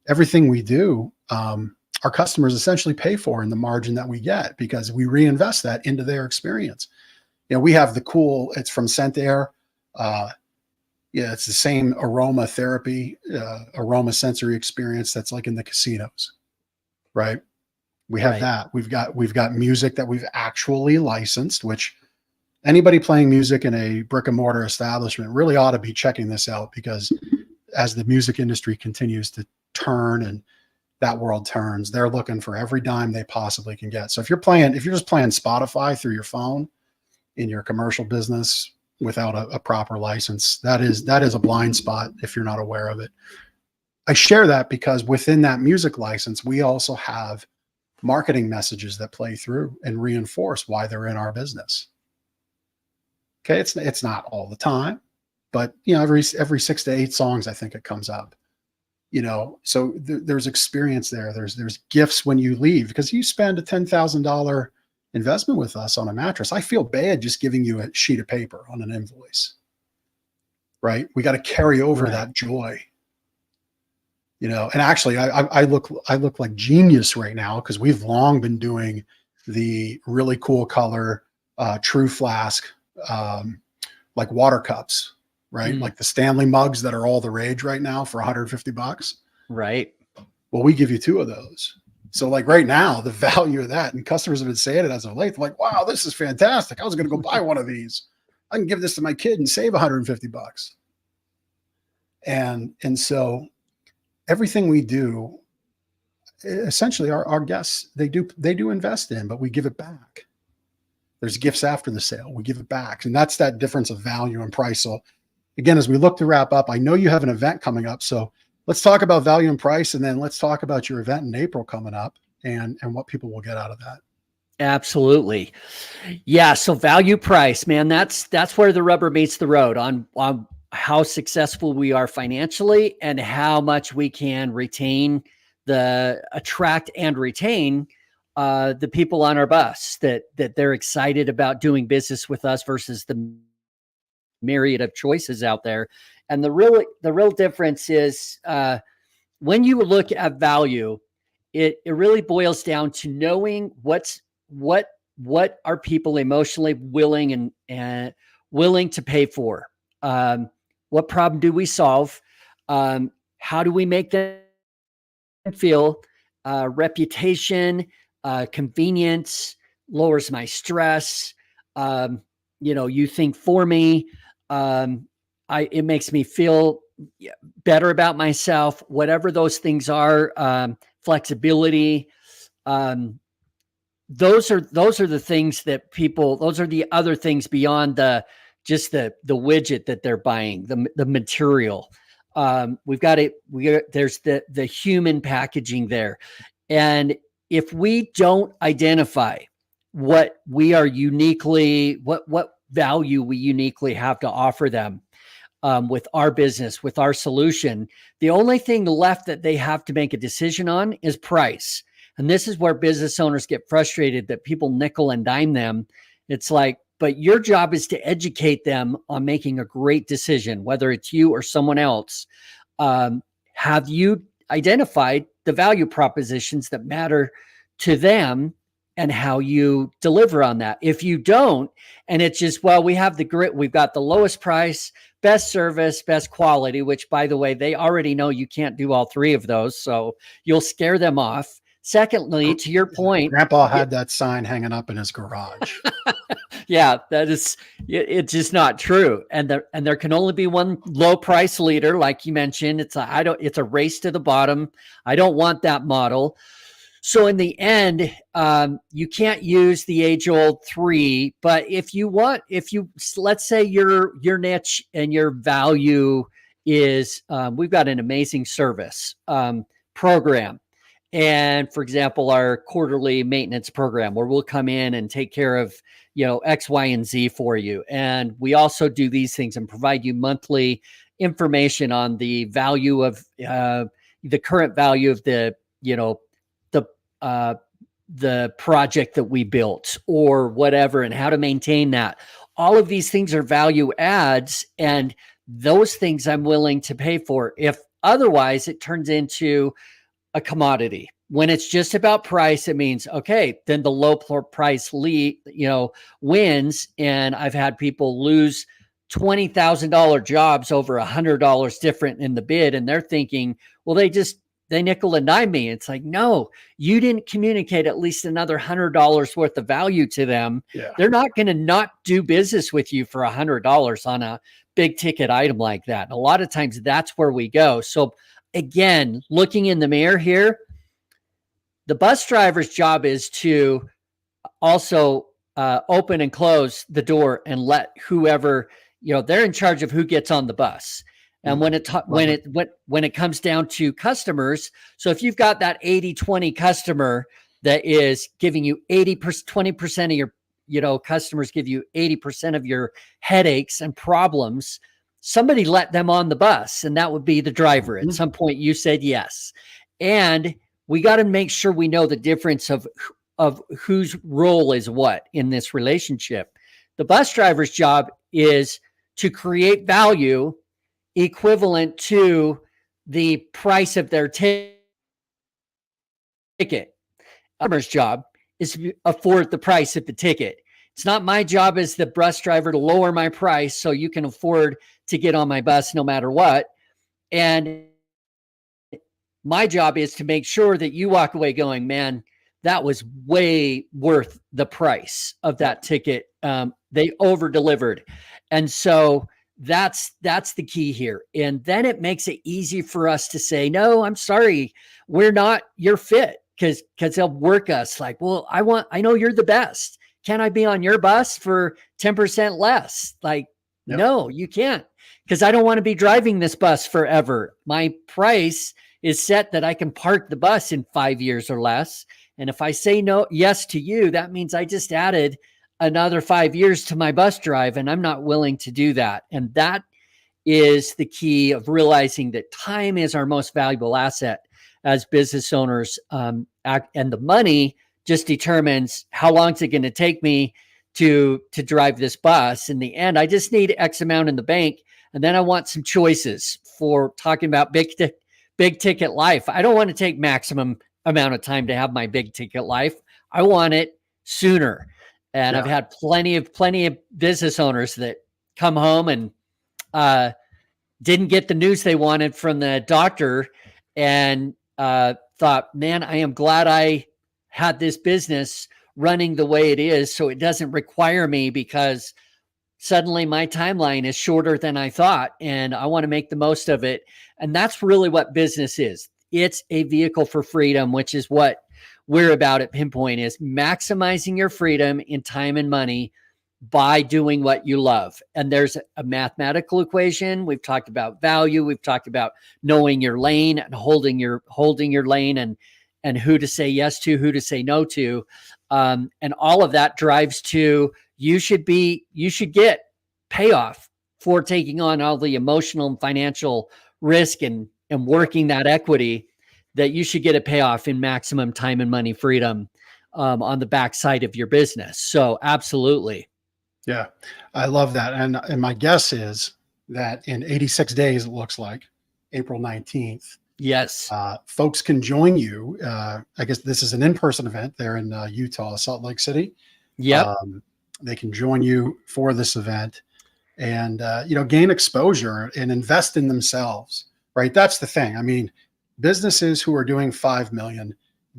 everything we do, our customers essentially pay for in the margin that we get, because we reinvest that into their experience. We have it's from Scent Air. It's the same aroma therapy, aroma sensory experience that's like in the casinos, right? We have that. We've got music that we've actually licensed, which anybody playing music in a brick and mortar establishment really ought to be checking this out, because as the music industry continues to turn and that world turns, they're looking for every dime they possibly can get. So if you're just playing Spotify through your phone in your commercial business without a proper license, that is a blind spot if you're not aware of it. I share that because within that music license, we also have marketing messages that play through and reinforce why they're in our business. Okay, it's not all the time, but every 6 to 8 songs I think it comes up. So there's experience there. There's gifts when you leave, because you spend a $10,000 investment with us on a mattress. I feel bad just giving you a sheet of paper on an invoice, right? We got to carry over that joy. And actually I look like genius right now, because we've long been doing the really cool color True Flask like water cups, right? Like the Stanley mugs that are all the rage right now for $150. Right. Well, we give you 2 of those. So like right now, the value of that, and customers have been saying it as of late, they're like, wow, this is fantastic. I was going to go buy one of these. I can give this to my kid and save $150. And so everything we do, essentially our guests, they do invest in, but we give it back. There's gifts after the sale. We give it back. And that's that difference of value and price. So again, as we look to wrap up, I know you have an event coming up. So let's talk about value and price, and then let's talk about your event in April coming up and what people will get out of that. Absolutely. Yeah. So value price, man, that's where the rubber meets the road on how successful we are financially and how much we can attract and retain the people on our bus that they're excited about doing business with us versus the myriad of choices out there. And the real difference is when you look at value, it really boils down to knowing what are people emotionally willing and willing to pay for. What problem do we solve? How do we make them feel? Reputation, convenience, lowers my stress. You think for me. It makes me feel better about myself, whatever those things are. Flexibility. Those are the things that those are the other things beyond just the widget that they're buying, the material. There's the human packaging there. And if we don't identify what we are uniquely, what value we uniquely have to offer them, with our business, with our solution. The only thing left that they have to make a decision on is price. And this is where business owners get frustrated that people nickel and dime them. It's like, but your job is to educate them on making a great decision, whether it's you or someone else. Have you identified the value propositions that matter to them and how you deliver on that? If you don't, and it's just, well, we have the grit, we've got the lowest price, best service, best quality, which, by the way, they already know you can't do all three of those. So you'll scare them off. Secondly, to your point, Grandpa had that sign hanging up in his garage. yeah, it's just not true. And there can only be one low price leader, like you mentioned. It's a race to the bottom. I don't want that model. So in the end, you can't use the age old three, but let's say your niche and your value is, we've got an amazing service program. And for example, our quarterly maintenance program, where we'll come in and take care of, X, Y, and Z for you. And we also do these things and provide you monthly information on the value of the current value of the project that we built or whatever, and how to maintain that. All of these things are value adds, and those things I'm willing to pay for. If otherwise, it turns into a commodity. When it's just about price, it means, okay, then the low price wins. And I've had people lose $20,000 jobs over $100 different in the bid. And they're thinking, well, they nickel and dime me. It's like, no, you didn't communicate at least another $100 worth of value to them. Yeah. They're not going to not do business with you for $100 on a big ticket item like that. And a lot of times that's where we go. So again, looking in the mirror here, the bus driver's job is to also open and close the door and let whoever, they're in charge of who gets on the bus. And when it comes down to customers, so if you've got that 80-20 customer that is giving you 20% of your, customers give you 80% of your headaches and problems, somebody let them on the bus, and that would be the driver. At some point you said yes. And we got to make sure we know the difference of whose role is what in this relationship. The bus driver's job is to create value equivalent to the price of their ticket. Customer's job is to afford the price of the ticket. It's not my job as the bus driver to lower my price so you can afford to get on my bus no matter what. And my job is to make sure that you walk away going, man, that was way worth the price of that ticket. They over-delivered. And so that's the key here. And then it makes it easy for us to say, no, I'm sorry, we're not your fit, because they'll work us like, well, I know you're the best. Can I be on your bus for 10% less? Like, yep. No, you can't, because I don't want to be driving this bus forever. My price is set that I can park the bus in 5 years or less. And if I say yes to you, that means I just added another 5 years to my bus drive, and I'm not willing to do that. And that is the key of realizing that time is our most valuable asset as business owners. And the money just determines how long is it going to take me to drive this bus. In the end, I just need X amount in the bank. And then I want some choices for talking about big ticket life. I don't want to take maximum amount of time to have my big ticket life. I want it sooner. And I've had plenty of business owners that come home and didn't get the news they wanted from the doctor, and thought, man, I am glad I had this business running the way it is, so it doesn't require me, because suddenly my timeline is shorter than I thought, and I want to make the most of it. And that's really what business is. It's a vehicle for freedom, which is what we're about at Pinpoint, is maximizing your freedom in time and money by doing what you love. And there's a mathematical equation. We've talked about value. We've talked about knowing your lane and holding your lane, and who to say yes to, who to say no to. And all of that drives to, you should get payoff for taking on all the emotional and financial risk and working that equity, that you should get a payoff in maximum time and money freedom on the backside of your business. So absolutely. Yeah, I love that. And my guess is that in 86 days, it looks like April 19th, Yes. folks can join you. I guess this is an in-person event there in Utah, Salt Lake City. Yep. They can join you for this event and, gain exposure and invest in themselves, right? That's the thing. I mean, businesses who are doing 5 million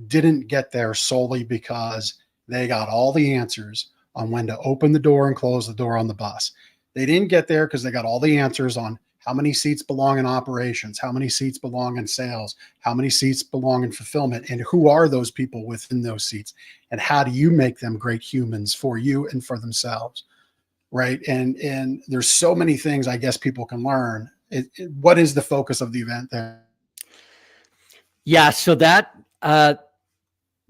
didn't get there solely because they got all the answers on when to open the door and close the door on the bus. They didn't get there because they got all the answers on how many seats belong in operations, how many seats belong in sales, how many seats belong in fulfillment, and who are those people within those seats, and how do you make them great humans for you and for themselves, right? And there's so many things I guess people can learn. What is the focus of the event there? Yeah. So that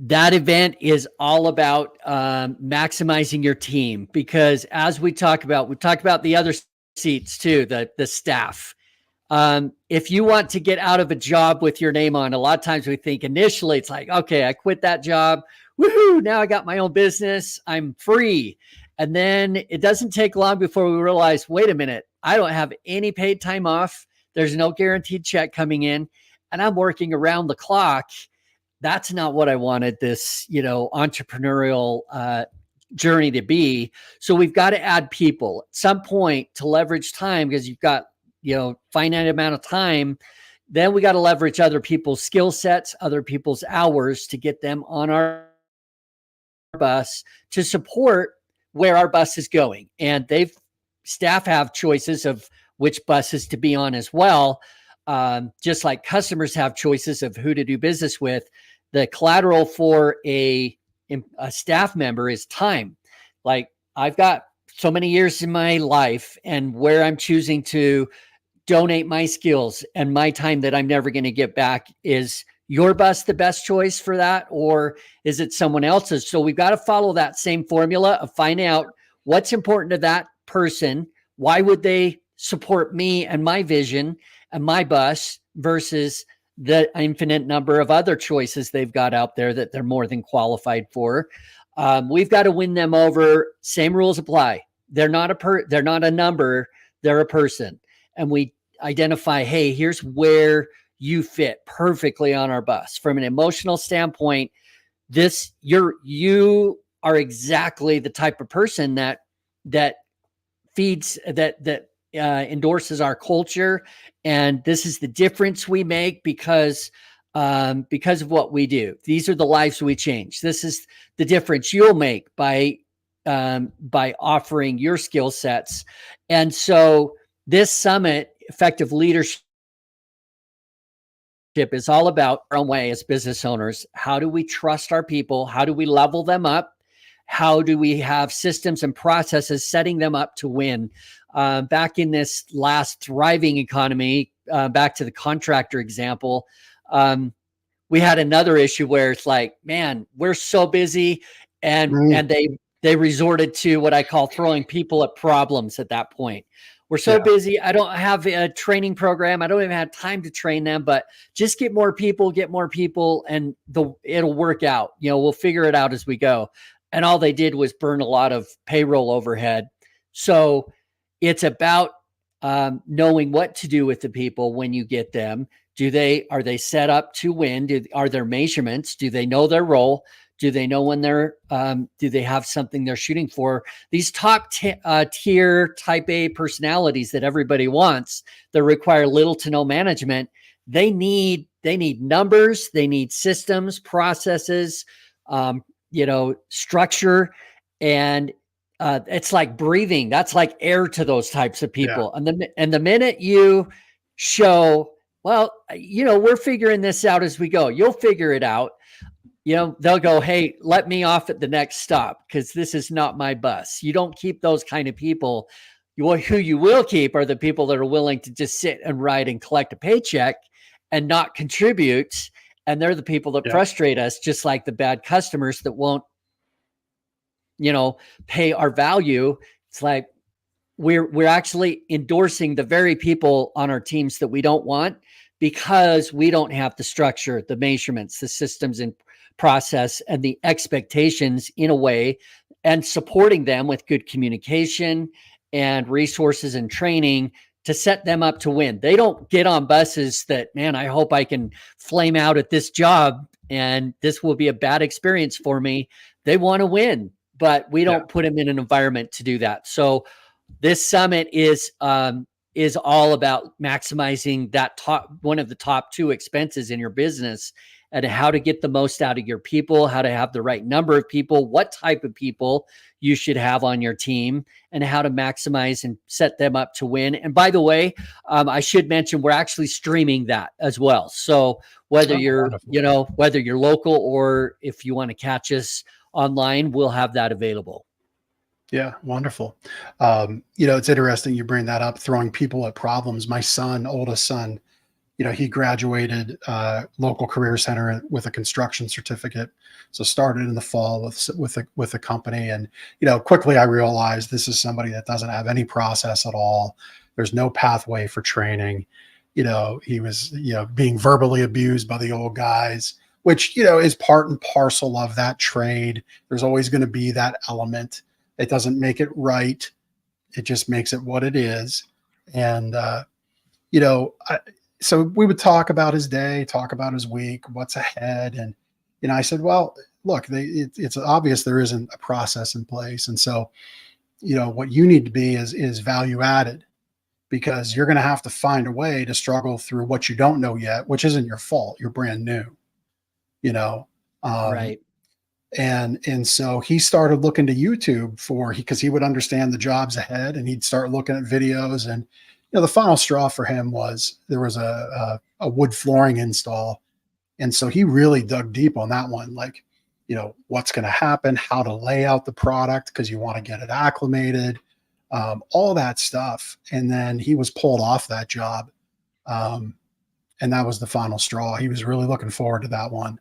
event is all about maximizing your team, because as we talk about the other seats too, the staff. If you want to get out of a job with your name on, a lot of times we think initially it's like, okay, I quit that job. Woohoo. Now I got my own business. I'm free. And then it doesn't take long before we realize, wait a minute, I don't have any paid time off. There's no guaranteed check coming in, and I'm working around the clock. That's not what I wanted this, entrepreneurial journey to be. So we've got to add people at some point to leverage time, because you've got, finite amount of time. Then we got to leverage other people's skill sets, other people's hours to get them on our bus to support where our bus is going. And staff have choices of which buses to be on as well. Just like customers have choices of who to do business with. The collateral for a staff member is time. Like, I've got so many years in my life, and where I'm choosing to donate my skills and my time that I'm never going to get back. Is your bus the best choice for that, or is it someone else's? So we've got to follow that same formula of finding out what's important to that person. Why would they support me and my vision and my bus versus the infinite number of other choices they've got out there that they're more than qualified for? We've got to win them over. Same rules apply. They're not a number. They're a person. And we identify, hey, here's where you fit perfectly on our bus. From an emotional standpoint, you are exactly the type of person that feeds, that endorses our culture. And this is the difference we make because of what we do. These are the lives we change. This is the difference you'll make by offering your skill sets. And so this summit, Effective Leadership, is all about our own way as business owners. How do we trust our people? How do we level them up? How do we have systems and processes setting them up to win? Back in this last thriving economy, back to the contractor example, we had another issue where it's like, man, we're so busy, and they resorted to what I call throwing people at problems at that point. We're so busy. I don't have a training program. I don't even have time to train them, but just get more people, and it'll work out. We'll figure it out as we go. And all they did was burn a lot of payroll overhead. So it's about knowing what to do with the people when you get them. Are they set up to win? Are there measurements? Do they know their role? Do they know when do they have something they're shooting for? These top tier type A personalities that everybody wants, that require little to no management. They need numbers. They need systems, processes, structure. And it's like breathing. That's like air to those types of people. Yeah. And the minute you show, well, we're figuring this out as we go, you'll figure it out. They'll go, hey, let me off at the next stop, because this is not my bus. You don't keep those kind of people. Who you will keep are the people that are willing to just sit and write and collect a paycheck and not contribute. And they're the people that frustrate us, just like the bad customers that won't, pay our value. It's like, we're actually endorsing the very people on our teams that we don't want, because we don't have the structure, the measurements, the systems and process, and the expectations in a way, and supporting them with good communication and resources and training to set them up to win. They don't get on buses that, man, I hope I can flame out at this job and this will be a bad experience for me. They want to win, but we don't put them in an environment to do that. So this summit is all about maximizing that one of the top 2 expenses in your business, and how to get the most out of your people, how to have the right number of people, what type of people you should have on your team, and how to maximize and set them up to win. And by the way, I should mention, we're actually streaming that as well. So whether you're, whether you're local or if you want to catch us online, we'll have that available. Yeah, wonderful. It's interesting you bring that up, throwing people at problems. My son, oldest son, he graduated local career center with a construction certificate. So started in the fall with a company, and quickly I realized this is somebody that doesn't have any process at all. There's no pathway for training. He was being verbally abused by the old guys, which is part and parcel of that trade. There's always going to be that element. It doesn't make it right. It just makes it what it is. And so we would talk about his day, talk about his week, what's ahead. And, I said, well, look, it's obvious there isn't a process in place. And so, what you need to be is value added, because you're going to have to find a way to struggle through what you don't know yet, which isn't your fault. You're brand new, Right. And so he started looking to YouTube because he would understand the jobs ahead, and he'd start looking at videos. And the final straw for him was there was a wood flooring install. And so he really dug deep on that one, like, what's going to happen, how to lay out the product, because you want to get it acclimated, all that stuff. And then he was pulled off that job. And that was the final straw. He was really looking forward to that one.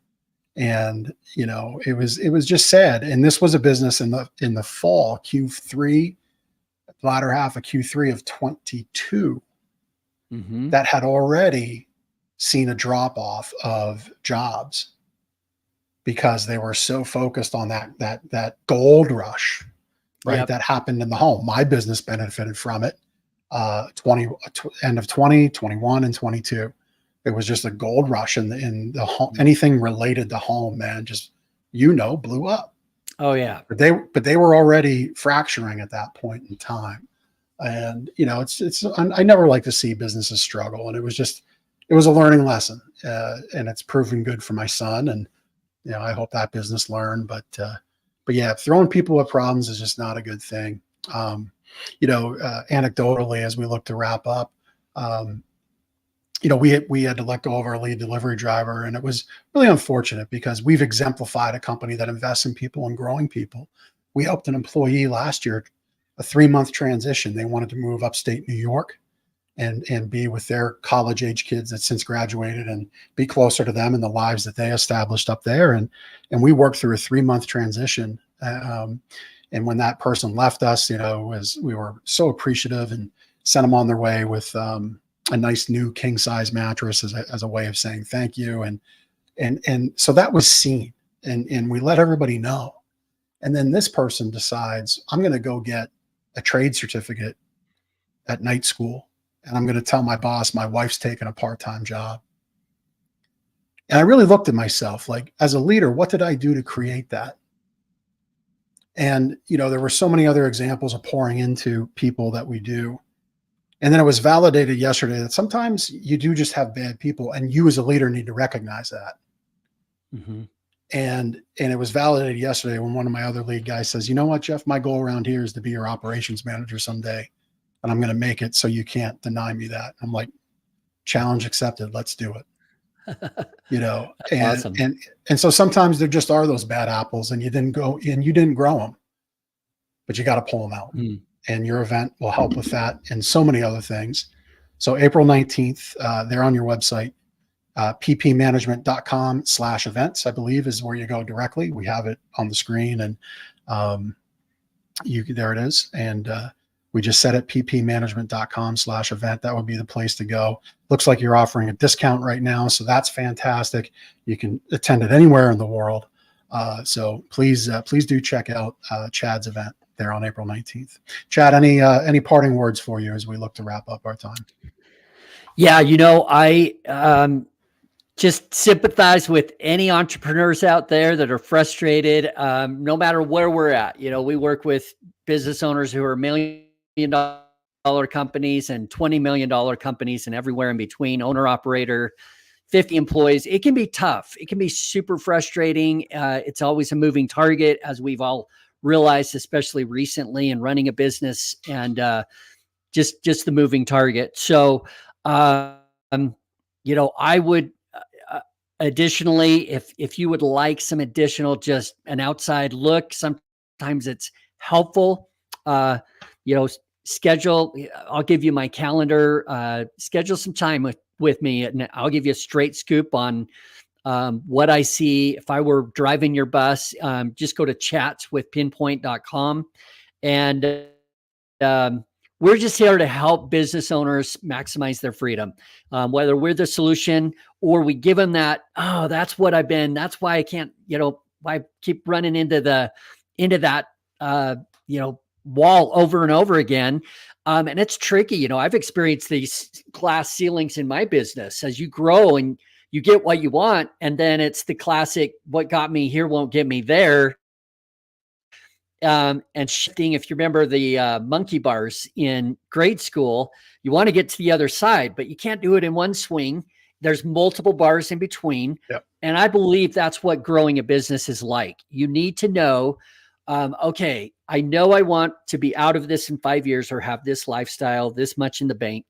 And, it was just sad. And this was a business in the fall, Q3, latter half of Q3 of 22, that had already seen a drop off of jobs, because they were so focused on that gold rush, right? Yep. That happened in the home. My business benefited from it. End of 20, 21, and 22. It was just a gold rush in the home. Anything related to home, man, just blew up. Oh yeah. But they were already fracturing at that point in time. And I never like to see businesses struggle. And it was a learning lesson. And it's proven good for my son. And I hope that business learned. But yeah, throwing people at problems is just not a good thing. Anecdotally, as we look to wrap up, we had to let go of our lead delivery driver, and it was really unfortunate because we've exemplified a company that invests in people and growing people. We helped an employee last year, a 3-month transition. They wanted to move upstate New York and be with their college age kids that since graduated and be closer to them and the lives that they established up there. And we worked through a 3-month transition. And when that person left us, we were so appreciative and sent them on their way with a nice new king size mattress as a way of saying thank you. And so that was seen, and we let everybody know. And then this person decides, I'm going to go get a trade certificate at night school. And I'm going to tell my boss, my wife's taking a part-time job. And I really looked at myself like, as a leader, what did I do to create that? And, there were so many other examples of pouring into people that we do. And then it was validated yesterday that sometimes you do just have bad people, and you as a leader need to recognize that. Mm-hmm. And it was validated yesterday when one of my other lead guys says, you know what, Jeff, my goal around here is to be your operations manager someday. And I'm going to make it so you can't deny me that. I'm like, challenge accepted. Let's do it. And, awesome. And so sometimes there just are those bad apples, and you didn't grow them, but you got to pull them out. Mm. And your event will help with that and so many other things. So April 19th, they're on your website, ppmanagement.com/events, I believe is where you go directly. We have it on the screen, and there it is. And We just said it, ppmanagement.com/event. That would be the place to go. Looks like you're offering a discount right now, so that's fantastic. You can attend it anywhere in the world. So please do check out Chad's event there on April 19th. Chad, any parting words for you as we look to wrap up our time? Yeah, I just sympathize with any entrepreneurs out there that are frustrated, no matter where we're at. We work with business owners who are $1 million companies and $20 million companies and everywhere in between, owner operator, 50 employees. It can be tough. It can be super frustrating. It's always a moving target, as we've all realized, especially recently in running a business, and just the moving target. So, I would, additionally, if you would like some additional, just an outside look, sometimes it's helpful. Schedule, I'll give you my calendar, schedule some time with me, and I'll give you a straight scoop on what I see. If I were driving your bus, just go to chatswithpinpoint.com. And we're just here to help business owners maximize their freedom. Whether we're the solution or we give them that, that's what I've been. That's why I can't, why I keep running into that, wall over and over again. And it's tricky. I've experienced these glass ceilings in my business. As you grow and you get what you want, and then it's the classic, what got me here won't get me there. And shifting, if you remember the monkey bars in grade school, you want to get to the other side, but you can't do it in one swing. There's multiple bars in between. Yep. And I believe that's what growing a business is like. You need to know, okay, I know I want to be out of this in 5 years or have this lifestyle, this much in the bank,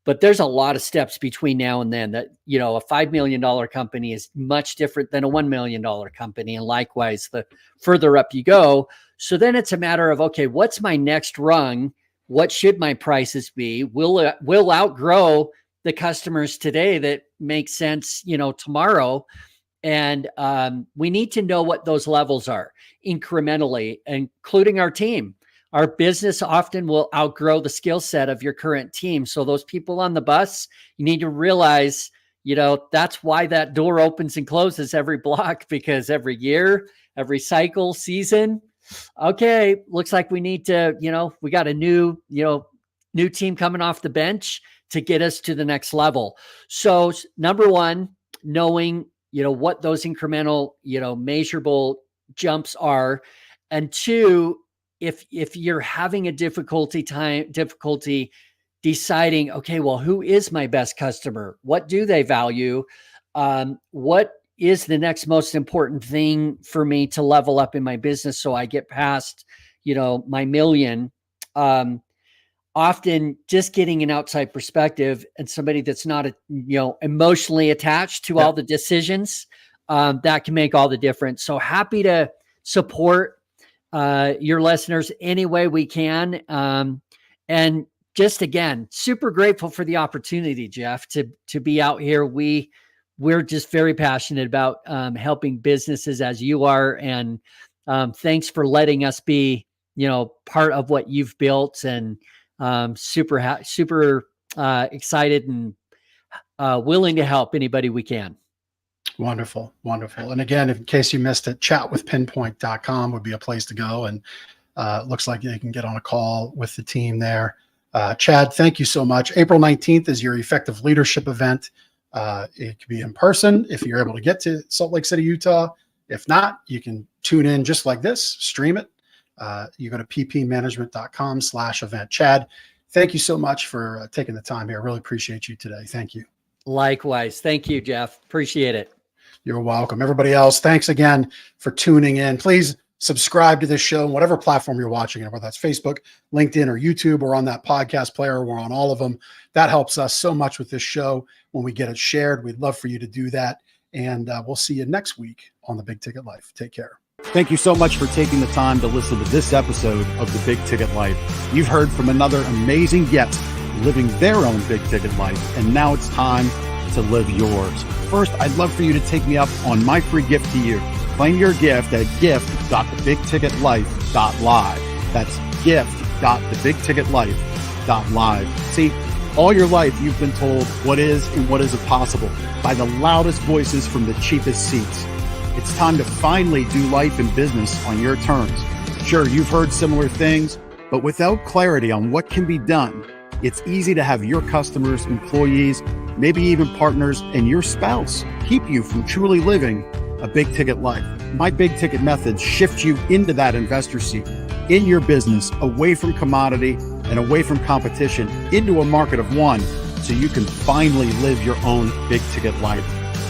but there's a lot of steps between now and then. That, a $5 million company is much different than a $1 million company. And likewise, the further up you go. So then it's a matter of, okay, what's my next rung? What should my prices be? We'll outgrow the customers today that make sense, tomorrow. And we need to know what those levels are incrementally, including our team. Our business often will outgrow the skill set of your current team. So those people on the bus, you need to realize, that's why that door opens and closes every block, because every year, every cycle, season, okay, looks like we need to, we got a new team coming off the bench to get us to the next level. So number one, knowing, what those incremental, measurable jumps are. And two, if you're having a difficulty deciding, okay, well, who is my best customer? What do they value? What is the next most important thing for me to level up in my business so I get past, my million? Often just getting an outside perspective and somebody that's not, emotionally attached to all the decisions, that can make all the difference. So happy to support your listeners any way we can. And just, again, super grateful for the opportunity, Jeff, to be out here. We're just very passionate about helping businesses as you are. And thanks for letting us be, part of what you've built, and super excited and willing to help anybody we can. Wonderful. And again, in case you missed it, chatwithpinpoint.com would be a place to go. And looks like you can get on a call with the team there. Chad, thank you so much. April 19th is your effective leadership event. It could be in person if you're able to get to Salt Lake City, Utah. If not, you can tune in just like this, stream it. You go to ppmanagement.com/event. Chad, thank you so much for taking the time here. I really appreciate you today. Thank you. Likewise. Thank you, Jeff. Appreciate it. You're welcome. Everybody else, thanks again for tuning in. Please subscribe to this show on whatever platform you're watching it, whether that's Facebook, LinkedIn, or YouTube, or on that podcast player. We're on all of them. That helps us so much with this show when we get it shared. We'd love for you to do that. And we'll see you next week on The Big Ticket Life. Take care. Thank you so much for taking the time to listen to this episode of The Big Ticket Life. You've heard from another amazing guest living their own big ticket life, and now it's time to live yours. First, I'd love for you to take me up on my free gift to you. Claim your gift at gift.thebigticketlife.live. That's gift gift.thebigticketlife.live. See, all your life you've been told what is and what isn't possible by the loudest voices from the cheapest seats. It's time to finally do life and business on your terms. Sure, you've heard similar things, but without clarity on what can be done, it's easy to have your customers, employees, maybe even partners, and your spouse keep you from truly living a big ticket life. My big ticket methods shift you into that investor seat in your business, away from commodity and away from competition, into a market of one, so you can finally live your own big ticket life.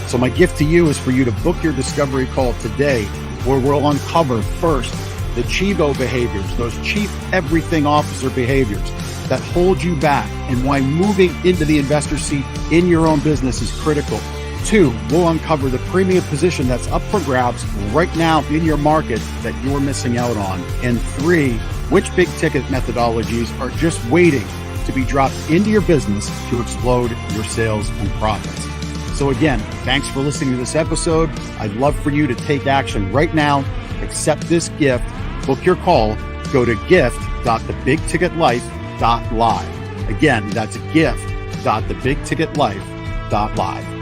So my gift to you is for you to book your discovery call today, where we'll uncover first the Chivo behaviors, those chief everything officer behaviors that hold you back, and why moving into the investor seat in your own business is critical. 2, we'll uncover the premium position that's up for grabs right now in your market that you're missing out on. And 3, which big ticket methodologies are just waiting to be dropped into your business to explode your sales and profits. So again, thanks for listening to this episode. I'd love for you to take action right now. Accept this gift. Book your call. Go to gift.thebigticketlife.live. Again, that's gift.thebigticketlife.live.